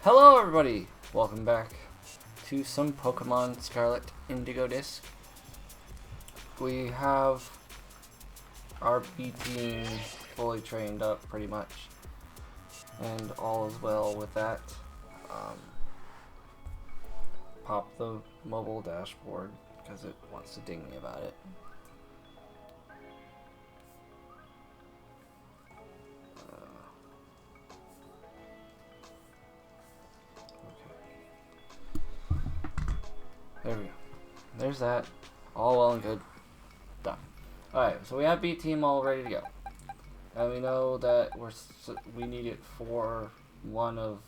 Hello everybody! Welcome back to some Pokemon Scarlet Indigo disc. We have our B team fully trained up pretty much, and all is well with that. Pop the mobile dashboard because it wants to ding me about it. There we go. There's that. All well and good. Done. Alright, so we have B team all ready to go. And we know that we need it for one of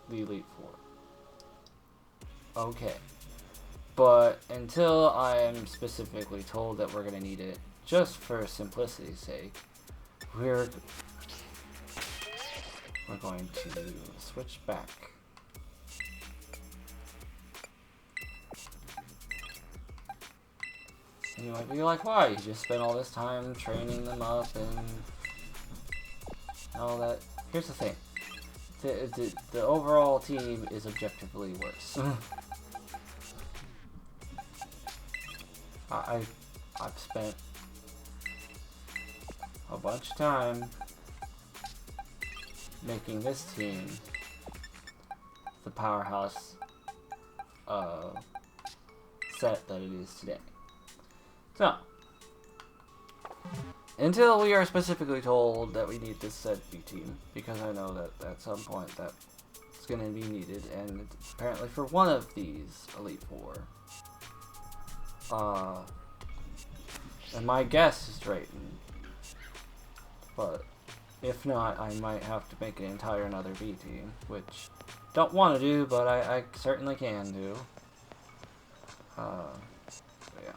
the Elite Four. Okay. But until I am specifically told that we're going to need it, just for simplicity's sake, we're going to switch back. You might be like, why? You just spent all this time training them up and all that. Here's the thing. The overall team is objectively worse. I've spent a bunch of time making this team the powerhouse set that it is today. So, until we are specifically told that we need this said B team, because I know that at some point that it's going to be needed, and it's apparently for one of these Elite Four. And my guess is Drayton, but if not, I might have to make an entire another B team, which don't want to do, but I certainly can do. Yeah.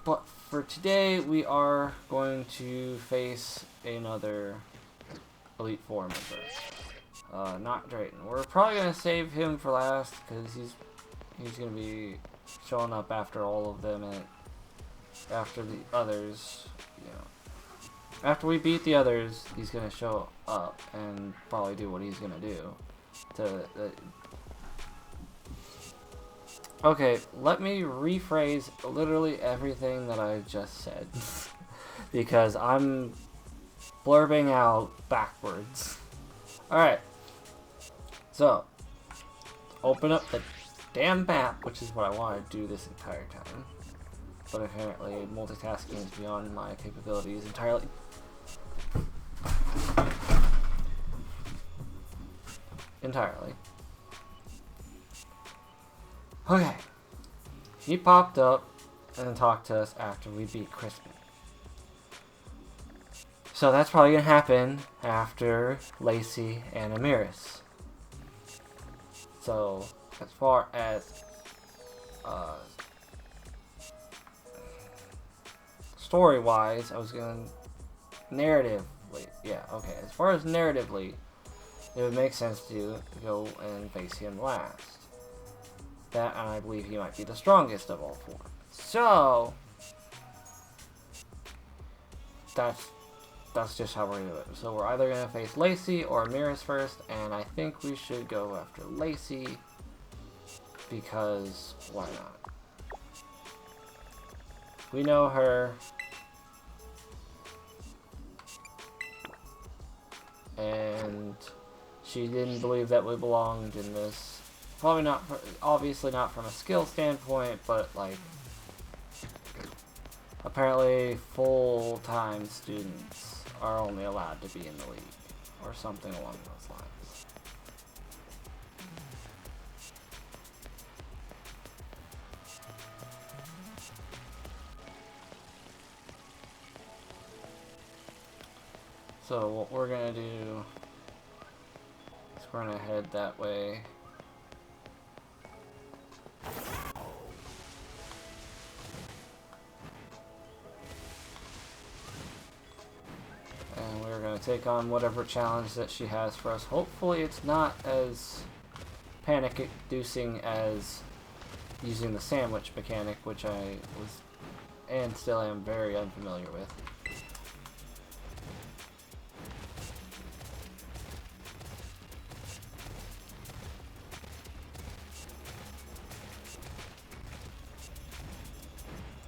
But for today, we are going to face another Elite Four member. Not Drayton. We're probably going to save him for last, because he's going to be showing up after all of them, and after the others, you know. After we beat the others, he's going to show up and probably do what he's going to do. Okay, let me rephrase literally everything that I just said, because I'm blurbing out backwards. Alright, so, open up the damn map, which is what I want to do this entire time, but apparently multitasking is beyond my capabilities entirely. Okay, he popped up and talked to us after we beat Crispin. So that's probably going to happen after Lacey and Amiris. So, as far as story-wise, I was going to narratively, yeah, okay, as far as narratively, it would make sense to go and face him last. That, and I believe he might be the strongest of all four. So, that's just how we're going to do it. So we're either going to face Lacey or Amiris first, and I think we should go after Lacey, because why not? We know her, and she didn't believe that we belonged in this. Probably not, obviously not from a skill standpoint, but like, apparently full-time students are only allowed to be in the league, or something along those lines. So what we're gonna do is we're gonna head that way. Take on whatever challenge that she has for us. Hopefully it's not as panic-inducing as using the sandwich mechanic, which I was and still am very unfamiliar with.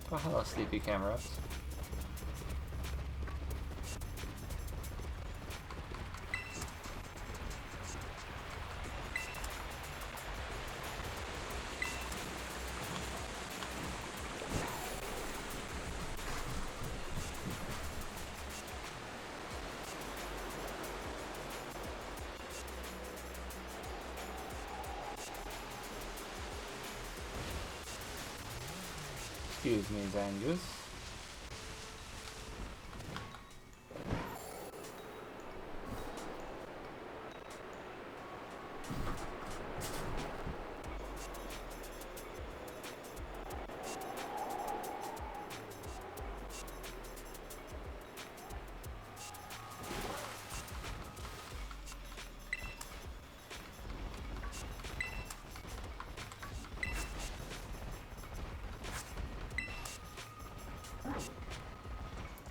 Oh, hello, sleepy cameras. Excuse me, Zangus.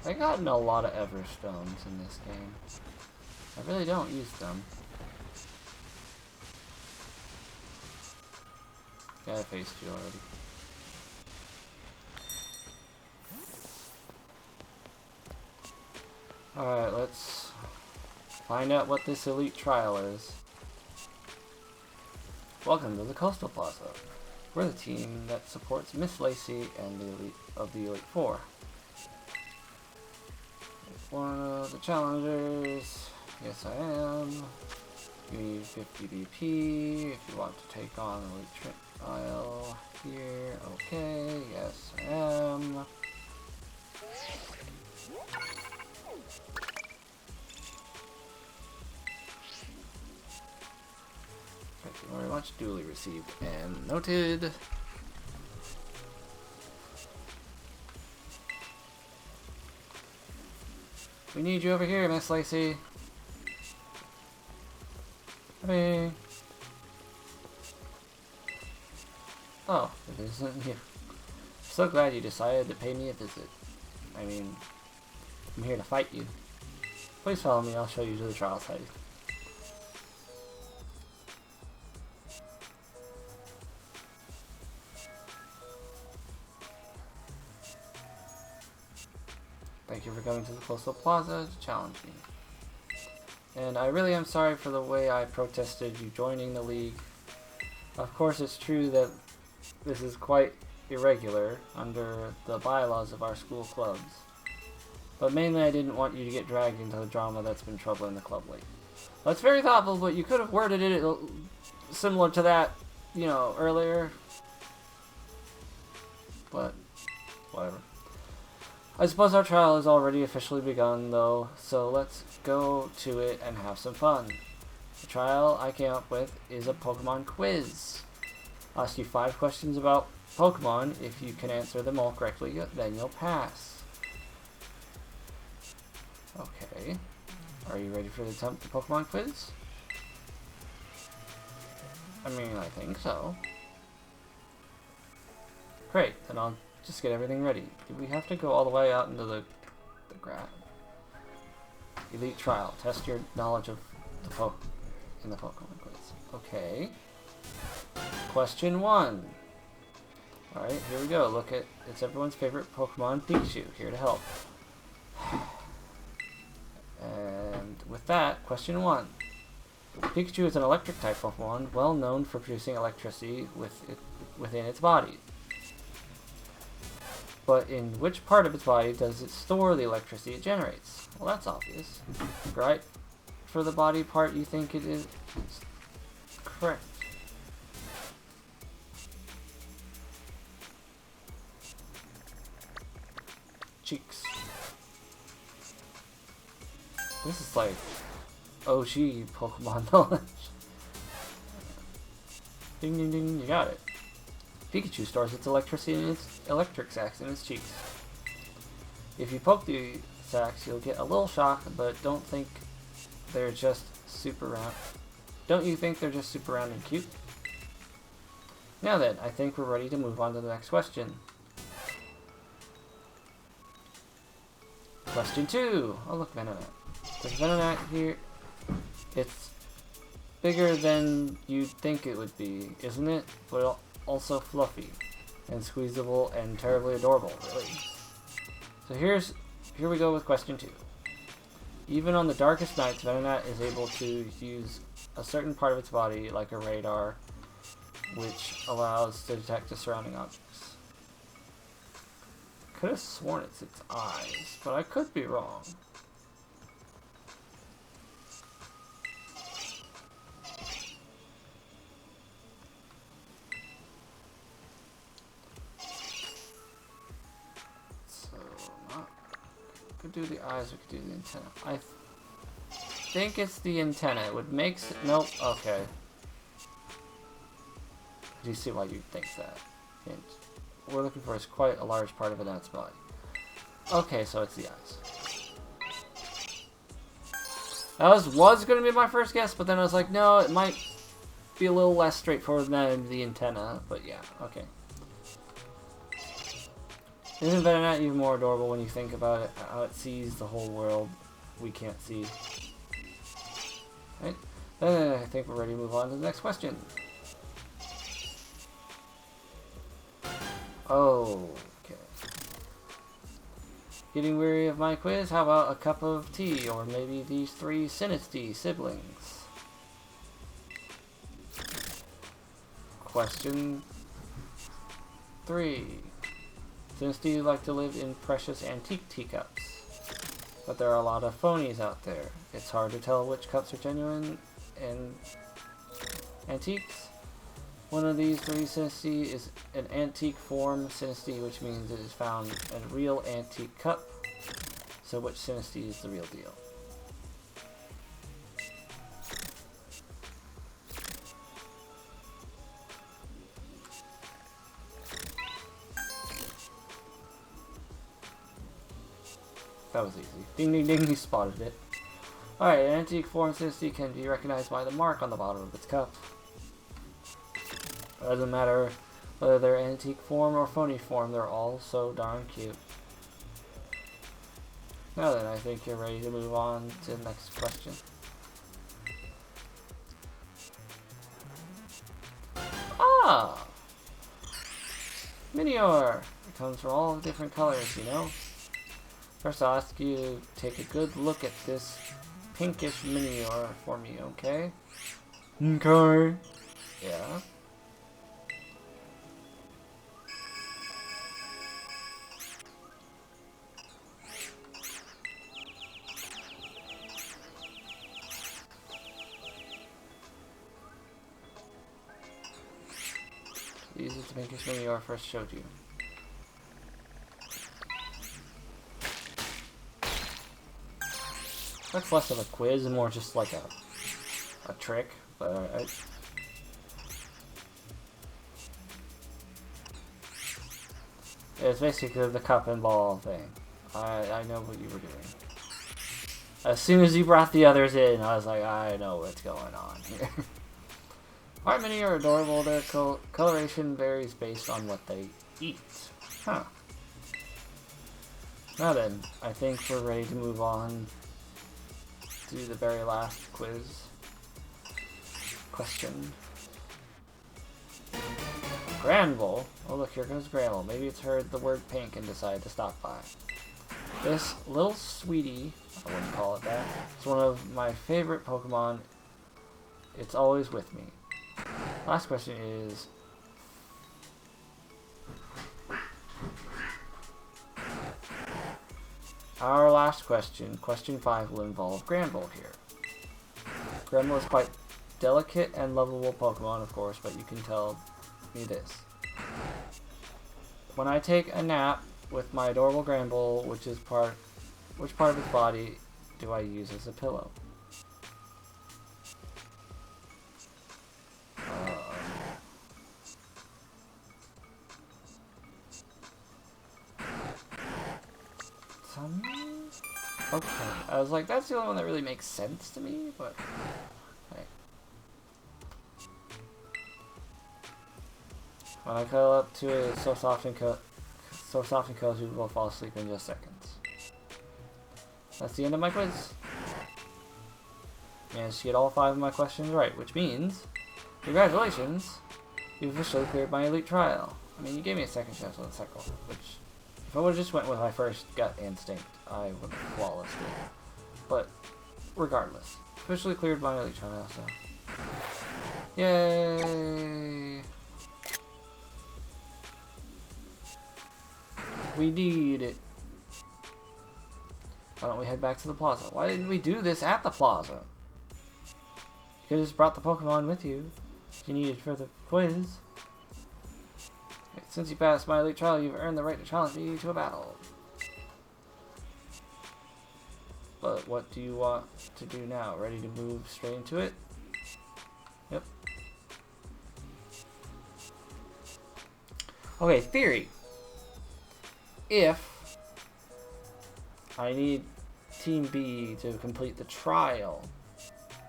I've gotten a lot of Everstones in this game. I really don't use them. Yeah, I faced you already. Alright, let's find out what this elite trial is. Welcome to the Coastal Plaza. We're the team that supports Miss Lacey and the elite of the Elite Four. One of the challengers. Yes, I am. You need 50 BP if you want to take on the elite trial here. Okay, yes, I am. Thank you very much. Duly received and noted. We need you over here, Miss Lacey. Hey. Oh, it isn't you. So glad you decided to pay me a visit. I mean, I'm here to fight you. Please follow me, I'll show you to the trial site. Thank you for coming to the Coastal Plaza to challenge me. And I really am sorry for the way I protested you joining the league. Of course, it's true that this is quite irregular under the bylaws of our school clubs. But mainly I didn't want you to get dragged into the drama that's been troubling the club lately. That's very thoughtful, but you could have worded it similar to that, you know, earlier. But, whatever. I suppose our trial has already officially begun, though, so let's go to it and have some fun. The trial I came up with is a Pokemon quiz. I'll ask you 5 questions about Pokemon. If you can answer them all correctly, then you'll pass. Okay. Are you ready for the Pokemon quiz? I mean, I think so. Great, then I'll just get everything ready. Do we have to go all the way out into the grass? Elite trial. Test your knowledge of the Pokemon quiz. Okay. Question 1. Alright, here we go. Look at, it's everyone's favorite Pokemon, Pikachu, here to help. And with that, question 1. Pikachu is an electric type Pokemon, well known for producing electricity within its body. But in which part of its body does it store the electricity it generates? Well, that's obvious, right? For the body part you think it is correct. Cheeks. This is like OG Pokemon knowledge. Ding ding ding, you got it. Pikachu stores its electricity in its electric sacs in its cheeks. If you poke the sacs, you'll get a little shock, but don't think they're just super round. Don't you think they're just super round and cute? Now then, I think we're ready to move on to the next question. Question 2. Oh look, Venonat. There's Venonat here. It's bigger than you'd think it would be, isn't it? But also fluffy. and squeezable and terribly adorable, really. So here we go with question 2. Even on the darkest nights, Venonat is able to use a certain part of its body, like a radar, which allows to detect the surrounding objects. Could have sworn it's its eyes, but I could be wrong. Could do the eyes, we could do the antenna. I think it's the antenna. It would make nope, okay. Do you see why you think that? And what we're looking for is quite a large part of Venonat's body. Okay, so it's the eyes. That was going to be my first guess, but then I was like, no, it might be a little less straightforward than the antenna, but yeah, okay. Isn't Venonat even more adorable when you think about it? How it sees the whole world we can't see. Right? Then I think we're ready to move on to the next question. Oh, okay. Getting weary of my quiz? How about a cup of tea? Or maybe these 3 Sinisty siblings? Question 3. Sinisty like to live in precious antique teacups, but there are a lot of phonies out there. It's hard to tell which cups are genuine and antiques. One of these 3 Sinisty is an antique form Sinisty, which means it is found in a real antique cup. So which Sinisty is the real deal? That was easy. Ding ding ding, you spotted it. Alright, an antique form Sinisty can be recognized by the mark on the bottom of its cup. It doesn't matter whether they're antique form or phony form, they're all so darn cute. Now then, I think you're ready to move on to the next question. Ah! Minior! It comes from all different colors, you know? First, I'll ask you to take a good look at this pinkish Minior for me, okay? Okay. Yeah? Use it to pinkish Minior first showed you. That's less of a quiz and more just like a trick, but it's basically the cup and ball thing. I know what you were doing. As soon as you brought the others in, I was like, I know what's going on here. White mini are adorable. Their coloration varies based on what they eat. Huh. Now then, I think we're ready to move on to the very last quiz. Question. Granville. Oh look, here comes Granville. Maybe it's heard the word pink and decided to stop by. This little sweetie, I wouldn't call it that, it's one of my favorite Pokemon. It's always with me. Last question is... Our last question, question 5, will involve Granville here. Granville is quite delicate and lovable Pokemon, of course, but you can tell me this. When I take a nap with my adorable Granville, which part of its body do I use as a pillow? Okay, I was like, that's the only one that really makes sense to me, but... Okay. When I cuddle up to it, so soft and cozy, we'll fall asleep in just seconds. That's the end of my quiz. Managed to get all 5 of my questions right, which means, congratulations, you've officially cleared my elite trial. I mean, you gave me a second chance on the cycle, which, if I would have just went with my first gut instinct, I would have flawlessed it. But, regardless. Officially cleared my elite trial, so. Yay! We need it. Why don't we head back to the plaza? Why didn't we do this at the plaza? You could have just brought the Pokemon with you if you needed for the quiz. Since you passed my elite trial, you've earned the right to challenge me to a battle. But what do you want to do now? Ready to move straight into it? Yep. Okay, theory. If I need Team B to complete the trial,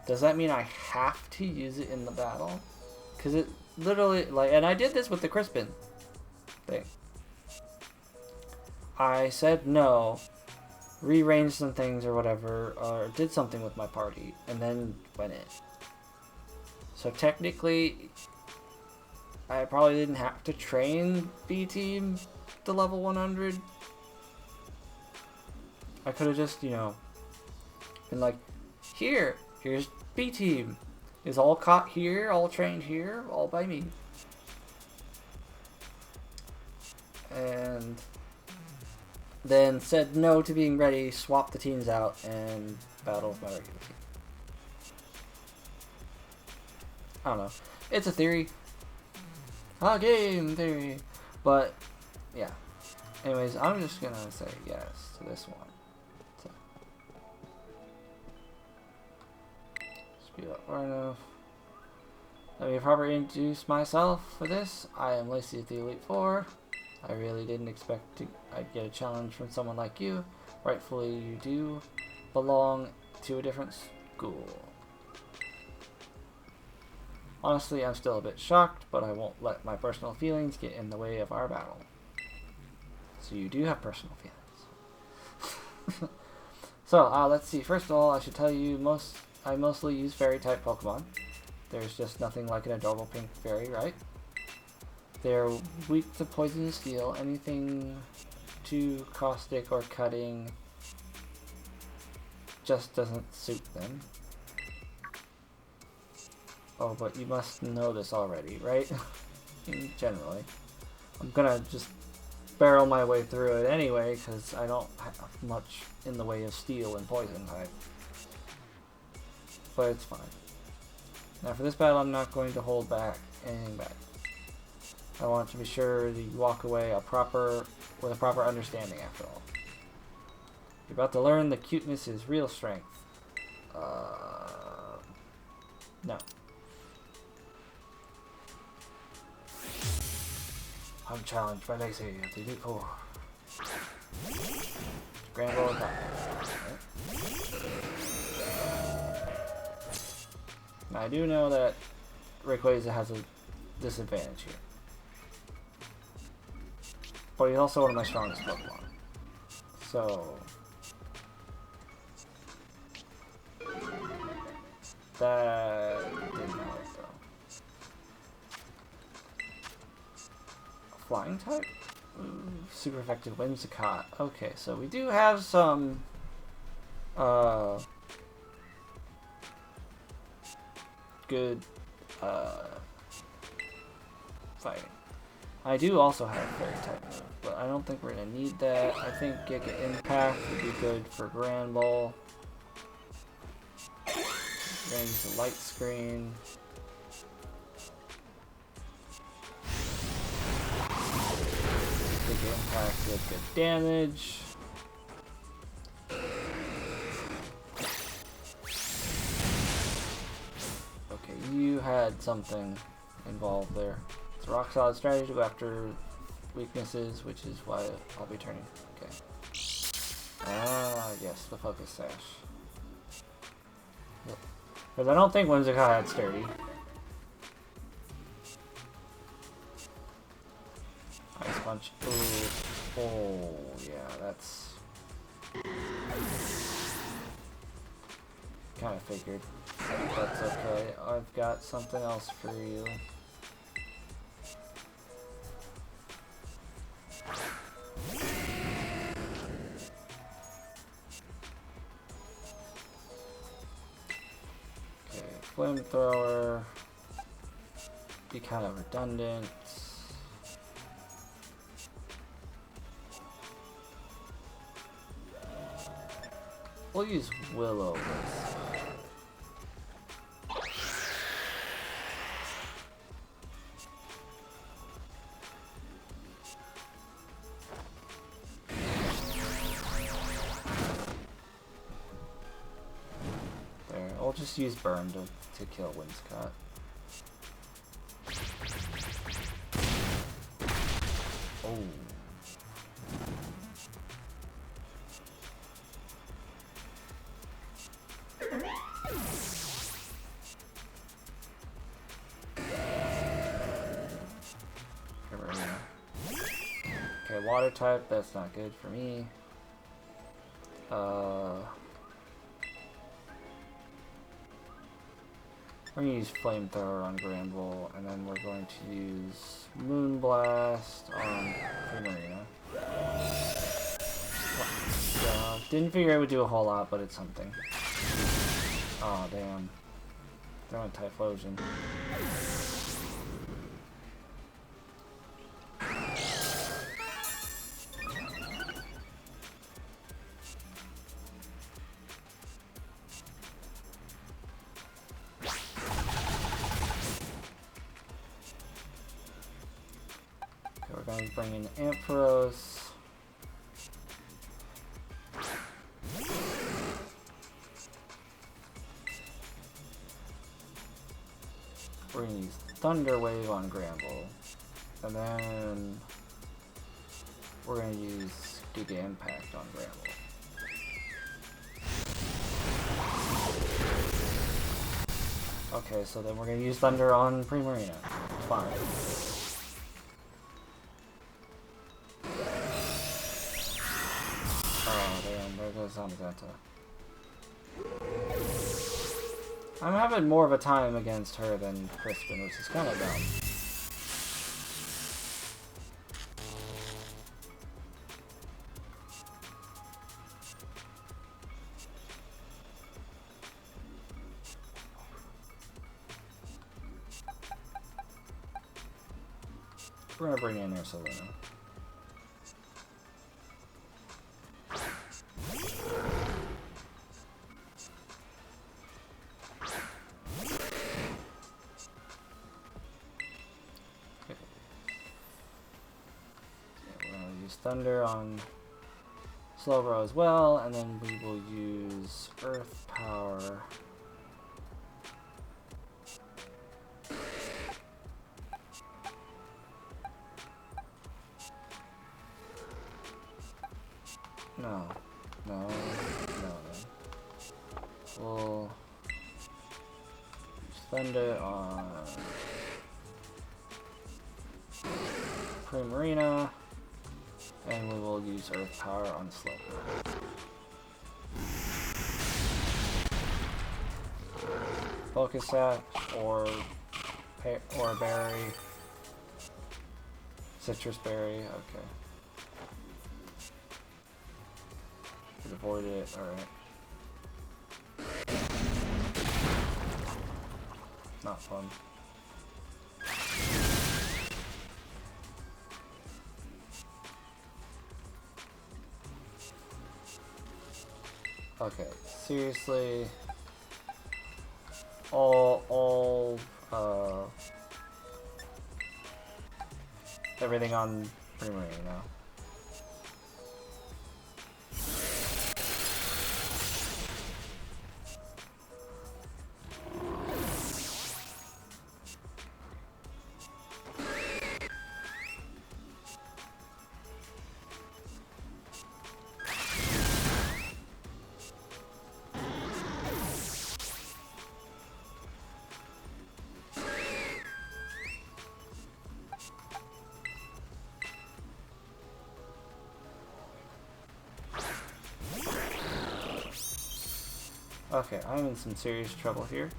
does that mean I have to use it in the battle? Because it literally, like, and I did this with the Crispin thing. I said no, rearranged some things or whatever, or did something with my party, and then went in. So technically, I probably didn't have to train B team to level 100. I could have just, you know, been like, here's B team. Is all caught here, all trained here, all by me. And then said no to being ready, swapped the teams out, and battled my regular team. I don't know. It's a theory. A game theory. But, yeah. Anyways, I'm just gonna say yes to this one. So. Speed up far enough. Let me properly introduce myself for this. I am Lacey of the Elite Four. I really didn't expect I'd get a challenge from someone like you. Rightfully, you do belong to a different school. Honestly, I'm still a bit shocked, but I won't let my personal feelings get in the way of our battle. So you do have personal feelings. So, let's see. First of all, I should tell you, I mostly use fairy-type Pokemon. There's just nothing like an adorable pink fairy, right? They're weak to poison and steel. Anything too caustic or cutting just doesn't suit them. Oh, but you must know this already, right? Generally. I'm gonna just barrel my way through it anyway, because I don't have much in the way of steel and poison type. But it's fine. Now for this battle, I'm not going to hold anything back. I want to be sure that you walk away with a proper understanding after all. You're about to learn that cuteness is real strength. No. I'm challenged by Lacey of the Elite Four. Grand Roll attack. Now I do know that Rayquaza has a disadvantage here. But he's also one of my strongest Pokemon. So that didn't help though. Flying type? Ooh, super effective Whimsicott. Okay, so we do have some good fighting. I do also have a fairy type move, but I don't think we're gonna need that. I think Giga Impact would be good for Grand Ball. We're gonna use a light screen. Giga Impact with good damage. Okay, you had something involved there. It's a rock solid strategy to go after weaknesses, which is why I'll be turning. Okay. Ah, yes, the focus sash. Because I don't think Whimsicott had sturdy. Ice punch. Ooh. Oh, yeah, that's kind of figured. That's okay. I've got something else for you. Flamethrower. Be kind of redundant. We'll use Will-O-Wisp. There, I'll just use Burn to kill Winscott. Oh. Okay, water type, that's not good for me. We're gonna use Flamethrower on Granville, and then we're going to use Moonblast on Primarina. Didn't figure it would do a whole lot, but it's something. Oh damn. They're on Typhlosion. We're going to bring in Ampharos. We're going to use Thunder Wave on Granville. And then we're going to use Giga Impact on Granville. Okay, so then we're going to use Thunder on Primarina. Fine. Oh damn, there goes Zamazenta. I'm having more of a time against her than Crispin, which is kind of dumb. We're gonna bring in Ursulina. Thunder on Slowbro as well, and then we will use Earth Power. No. We'll use Thunder on Primarina. And we will use Earth Power on Slowbro. Focus Sash or Berry. Citrus Berry, okay. Could avoid it, alright. Not fun. Okay, seriously, everything on Primarina now. Okay, I'm in some serious trouble here.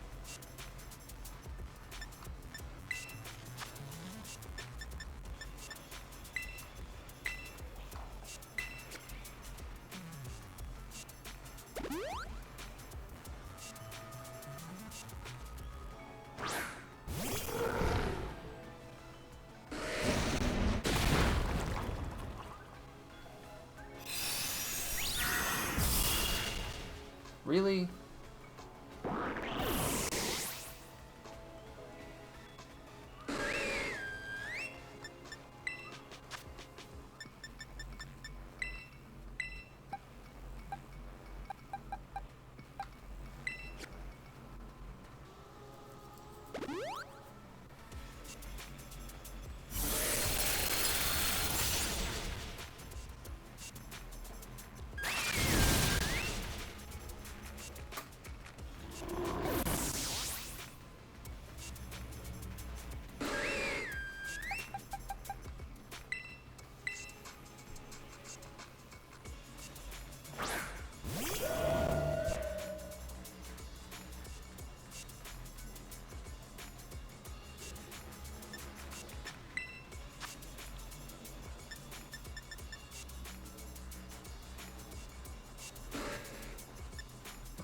Really?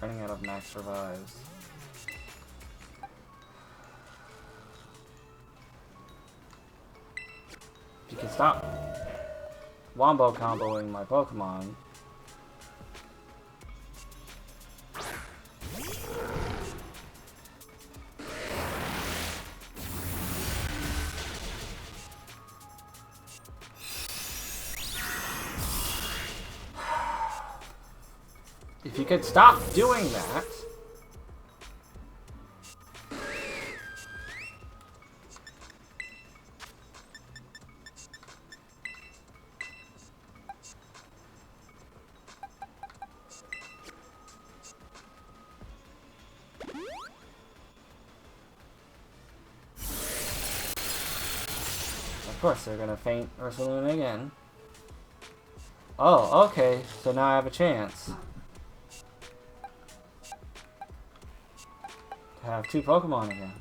Running out of max revives. If you can stop Wombo comboing my Pokemon. If you could stop doing that. Of course, they're gonna faint Ursaluna again. Oh, okay. So now I have a chance to have 2 Pokemon again.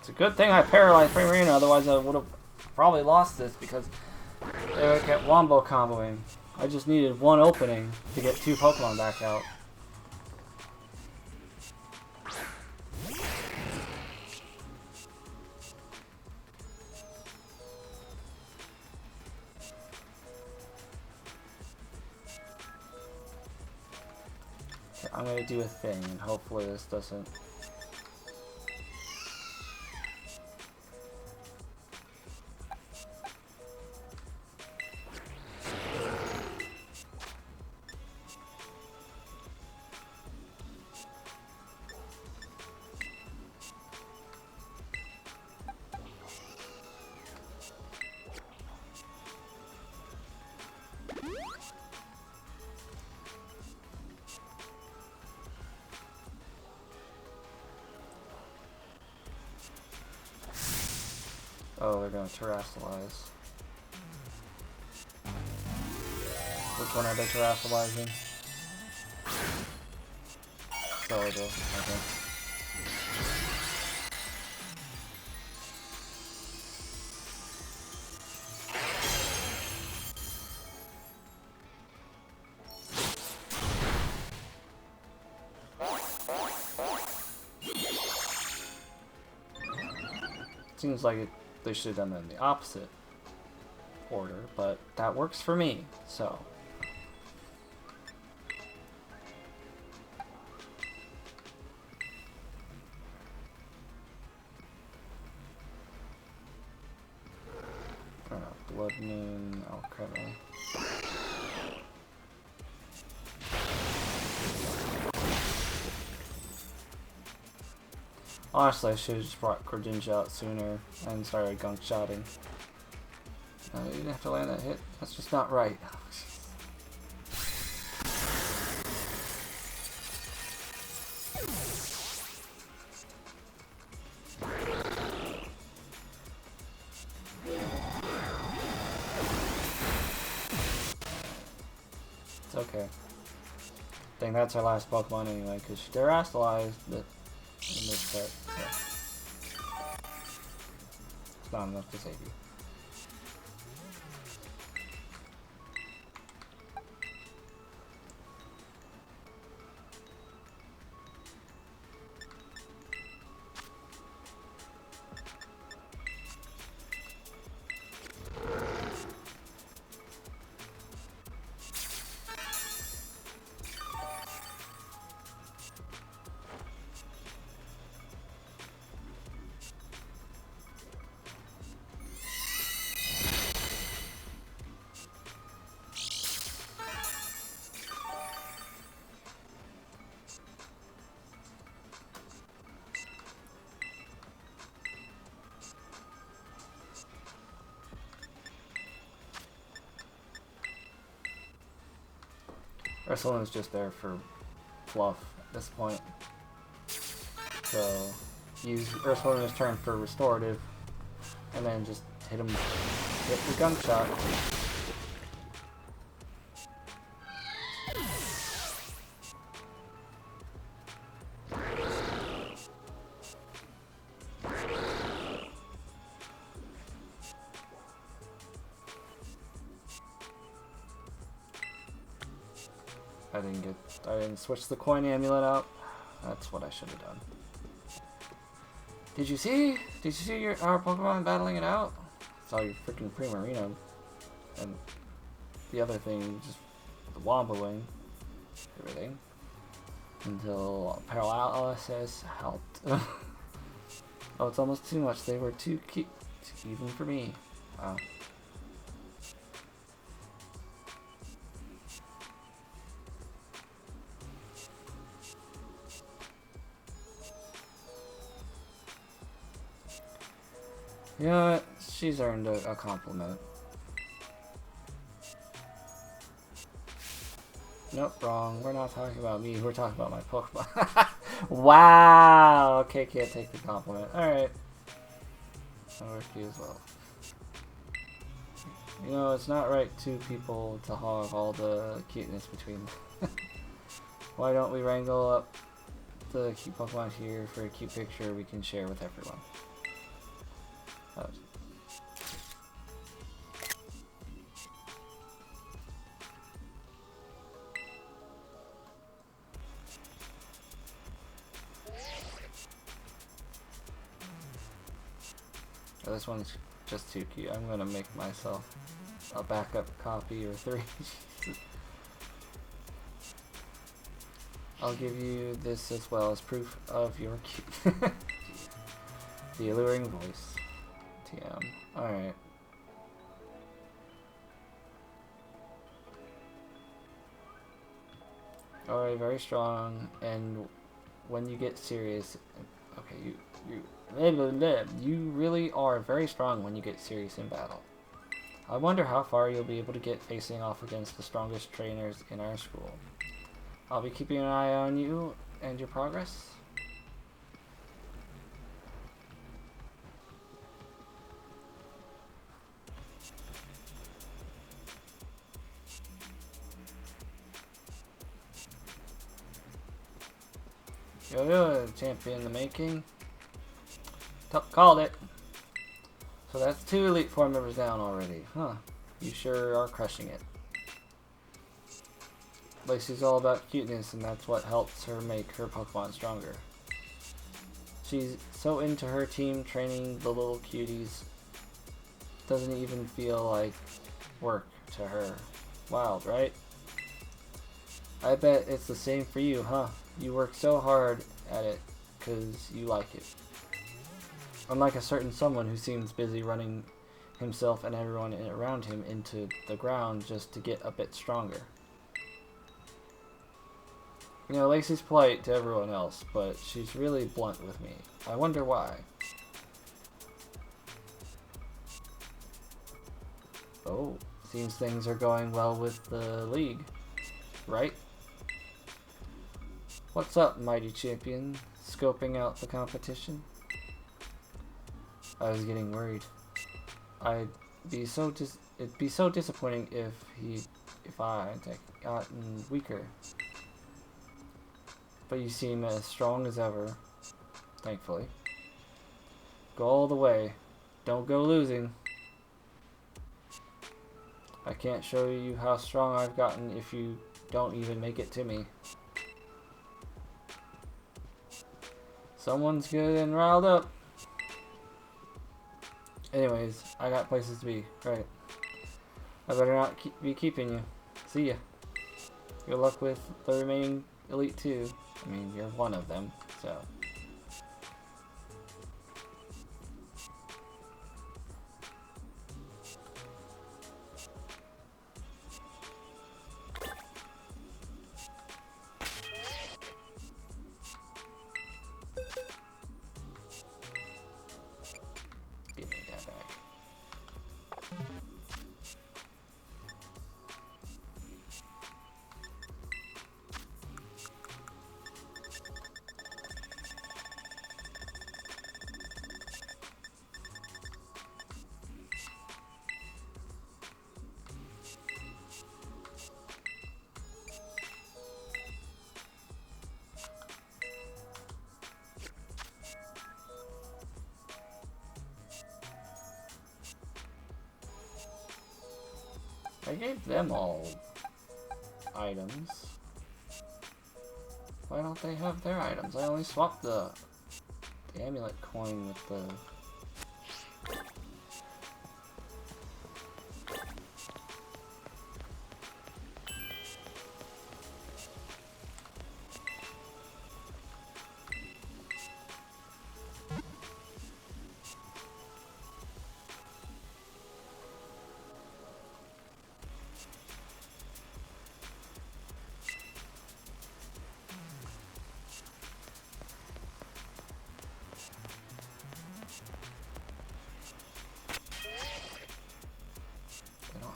It's a good thing I paralyzed Primarina, otherwise I would have probably lost this because they would get Wombo comboing. I just needed 1 opening to get 2 Pokemon back out. Okay, I'm gonna do a thing and hopefully this doesn't. Oh, they're gonna terrestrialize. Which one are they terrestrializing? Scarlet, okay. Seems like they should have done them in the opposite order, but that works for me, so. Blood Moon, Alcremie. Honestly, I should have just brought Greninja out sooner and started gunk shotting. You didn't have to land that hit. That's just not right. It's okay. I think that's our last Pokemon anyway, because they're terastallized in this set, so it's not enough to save you. Ursulin is just there for fluff at this point. So use Ursulin's turn for restorative, and then just hit him with the gunshot. I didn't switch the coin amulet out. That's what I should have done. Did you see? Did you see our Pokemon battling it out? I saw your freaking Primarina. And the other thing, just the Womboing. Everything. Until paralysis helped. Oh, it's almost too much. They were too cute, even for me. Wow. You know what? She's earned a compliment. Nope, wrong. We're not talking about me. We're talking about my Pokemon. Wow! Okay, can't take the compliment. Alright. I'll work you as well. You know, it's not right two people to hog all the cuteness between them. Why don't we wrangle up the cute Pokemon here for a cute picture we can share with everyone? Oh, this one's just too cute. I'm gonna make myself a backup copy or 3. I'll give you this as well as proof of your cute. The alluring voice. TM. Alright. Alright, very strong, and when you get serious, okay, you really are very strong when you get serious in battle. I wonder how far you'll be able to get facing off against the strongest trainers in our school. I'll be keeping an eye on you and your progress. Yo, champion in the making. Called it. So that's 2 Elite Four members down already. Huh. You sure are crushing it. Lacey's all about cuteness, and that's what helps her make her Pokemon stronger. She's so into her team training the little cuties. Doesn't even feel like work to her. Wild, right? I bet it's the same for you, huh? You work so hard at it because you like it. Unlike a certain someone who seems busy running himself and everyone around him into the ground just to get a bit stronger. You know, Lacey's polite to everyone else, but she's really blunt with me. I wonder why. Oh, seems things are going well with the league, right? What's up, mighty champion? Scoping out the competition? I was getting worried. It'd be so disappointing if I had gotten weaker. But you seem as strong as ever, thankfully. Go all the way. Don't go losing. I can't show you how strong I've gotten if you don't even make it to me. Someone's getting riled up. Anyways, I got places to be. Right. I better not be keeping you. See ya. Good luck with the remaining Elite 2. I mean, you're one of them, so. Give me that back. I gave them all items. Why don't they have their items? I only swapped the amulet coin with the...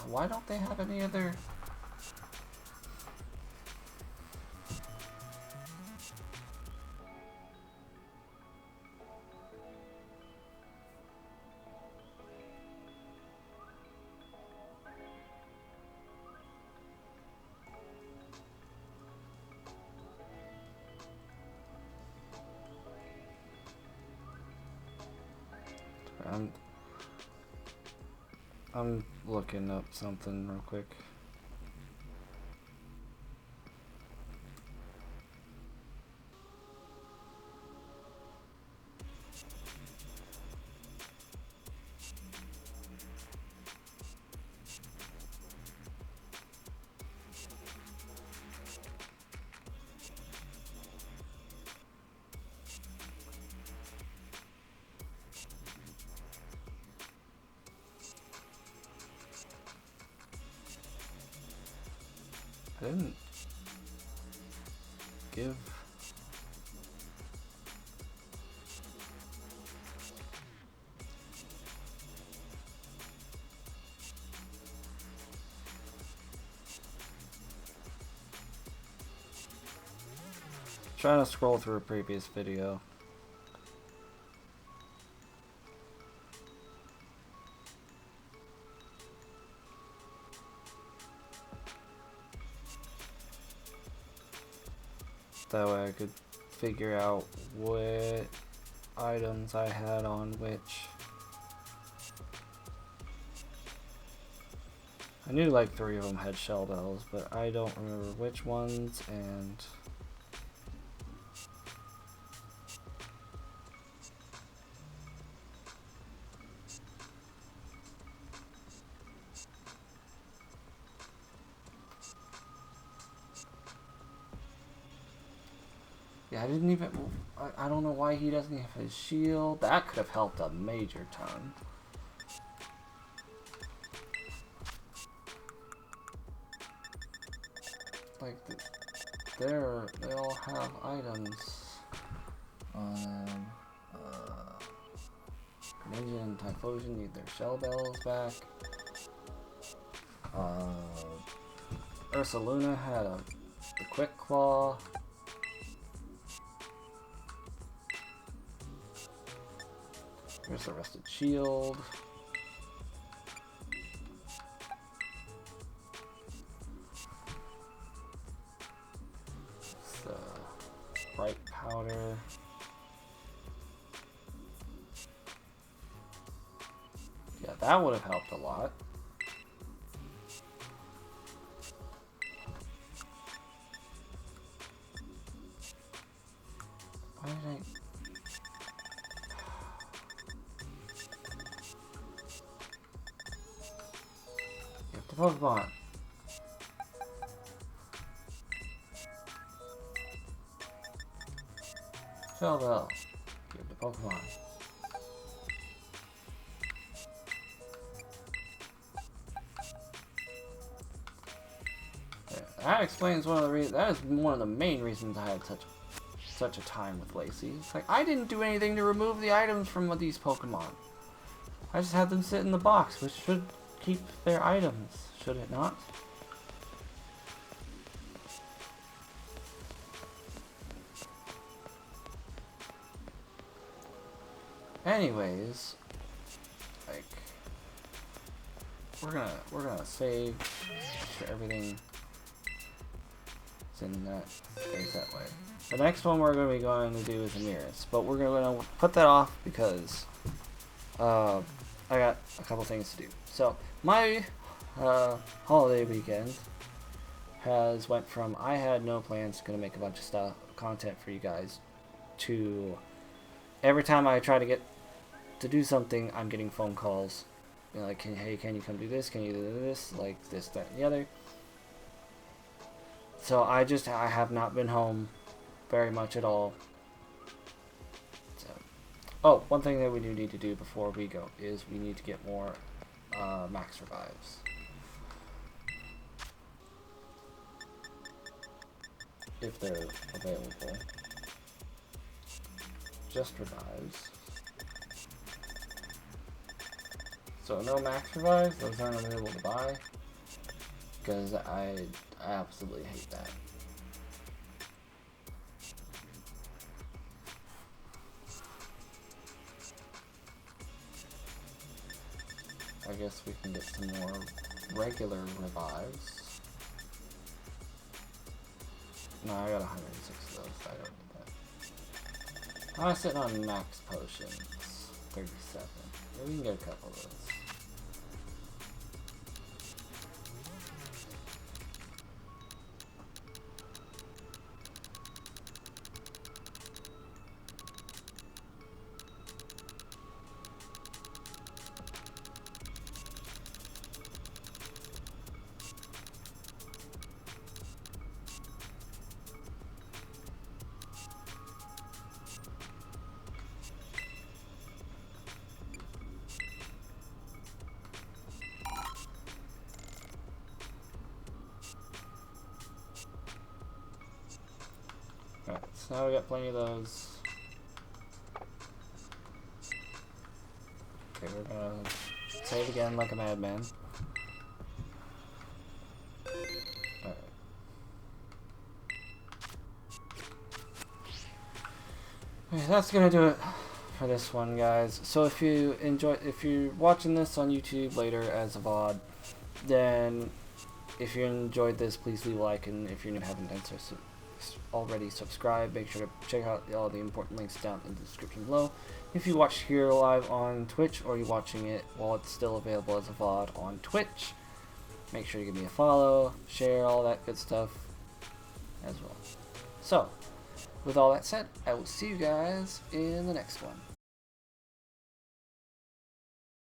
Why don't they have any other... I'm looking up something real quick. I didn't give... Trying to scroll through a previous video. That way I could figure out what items I had on which. I knew like 3 of them had shell bells, but I don't remember which ones, and yeah, I didn't even... I don't know why he doesn't have his shield. That could have helped a major ton. Like, they all have items on Ninja and Typhlosion need their shell bells back. Ursaluna had the Quick Claw. Here's the Rusted Shield. powder. Yeah, that would have helped a lot. Why did I... Get the Pokemon. Bell. Give the Pokemon. Yeah, that explains one of the reasons. That is one of the main reasons I had such a time with Lacey. It's like I didn't do anything to remove the items from these Pokemon. I just had them sit in the box, which should keep their items, should it not? Anyways, like we're gonna save sure everything is in that stays that way. The next one we're gonna be going to do is Amiris, but we're gonna put that off because I got a couple things to do. So my holiday weekend has went from I had no plans, gonna make a bunch of content for you guys, to every time I try to get to do something, I'm getting phone calls. You know, like, hey, can you come do this? Can you do this? Like this, that, and the other. So I have not been home very much at all. So, oh, one thing that we do need to do before we go is we need to get more max revives. If they're available. Just revives. So no max revives, those aren't available to buy. Because I absolutely hate that. I guess we can get some more regular revives. No, I got 106 of those, I don't need that. I'm sitting on max potions, 37. Maybe we can get a couple of those. Alright, so now we got plenty of those. Okay, we're gonna save again like a madman. Alright. Okay, that's gonna do it for this one, guys. So if you're watching this on YouTube later as a VOD, then if you enjoyed this, please leave a like, and if you haven't done so already, subscribe. Make sure to check out all the important links down in the description below. If you watch here live on Twitch, or you're watching it while it's still available as a VOD on Twitch, make sure to give me a follow, share, all that good stuff as well. So, with all that said, I will see you guys in the next one.